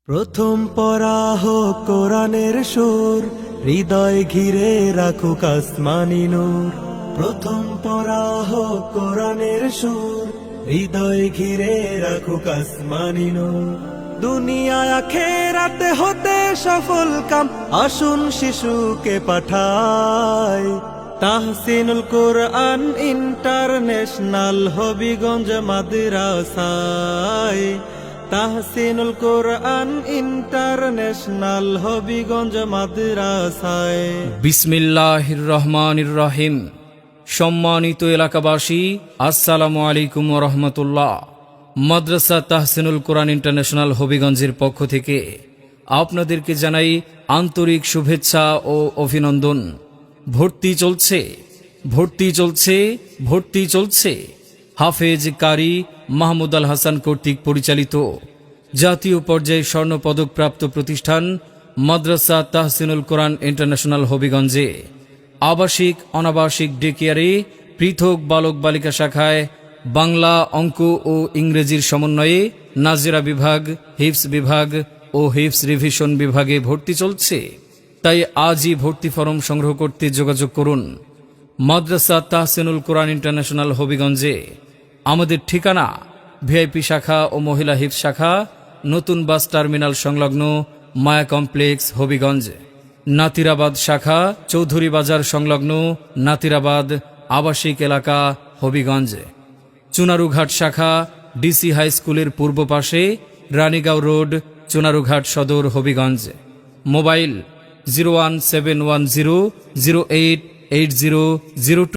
প্রথম পড়া হোক কোরআনের সুর, হৃদয় ঘিরে রাখুক আসমানি নূর। প্রথম পড়া হোক কোরআনের সুর, হৃদয় ঘিরে রাখুক আসমানি নূর। দুনিয়া আখিরাতে হতে সফল কাম, আসুন শিশুকে পাঠাই। তাহসিনুল কোরআন ইন্টারন্যাশনাল হবিগঞ্জ মাদ্রাসায়। তাহসিনুল কোরআন ইন্টারন্যাশনাল হবিগঞ্জ মাদ্রাসায়। বিসমিল্লাহির রহমানির রহিম। সম্মানিত এলাকাবাসী, আসসালামু আলাইকুম ওয়া রাহমাতুল্লাহ। মাদ্রাসা তাহসিনুল কোরআন ইন্টারন্যাশনাল হবিগঞ্জের পক্ষ থেকে আপনাদেরকে জানাই আন্তরিক শুভেচ্ছা ও অভিনন্দন। ভর্তি চলছে, ভর্তি চলছে, ভর্তি চলছে। হাফেজ কারি মাহমুদ আল হাসান কর্তৃক পরিচালিত জাতীয় পর্যায়ে স্বর্ণপদকপ্রাপ্ত প্রতিষ্ঠান মাদ্রাসা তাহসিনুল কোরআন ইন্টারন্যাশনাল হবিগঞ্জে আবাসিক অনাবাসিক ডে কেয়ারে পৃথক বালক বালিকা শাখায় বাংলা, অঙ্ক ও ইংরেজির সমন্বয়ে নাজেরা বিভাগ, হিফজ বিভাগ ও হিফজ রিভিশন বিভাগে ভর্তি চলছে। তাই আজই ভর্তি ফরম সংগ্রহ করতে যোগাযোগ করুন মাদ্রাসা তাহসিনুল কোরআন ইন্টারন্যাশনাল হবিগঞ্জে। আমাদের ঠিকানা ভিআইপি শাখা ও মহিলা হিফজ শাখা, নতুন বাস টার্মিনাল সংলগ্ন মায়া কমপ্লেক্স হবিগঞ্জ। নাতিরাবাদ শাখা চৌধুরী বাজার সংলগ্ন নাতিরাবাদ আবাসিক এলাকা হবিগঞ্জ। চুনারুঘাট শাখা ডিসি হাই স্কুলের পূর্ব পাশে রানীগাঁও রোড, চুনারুঘাট সদর হবিগঞ্জ। মোবাইল 01710 088002।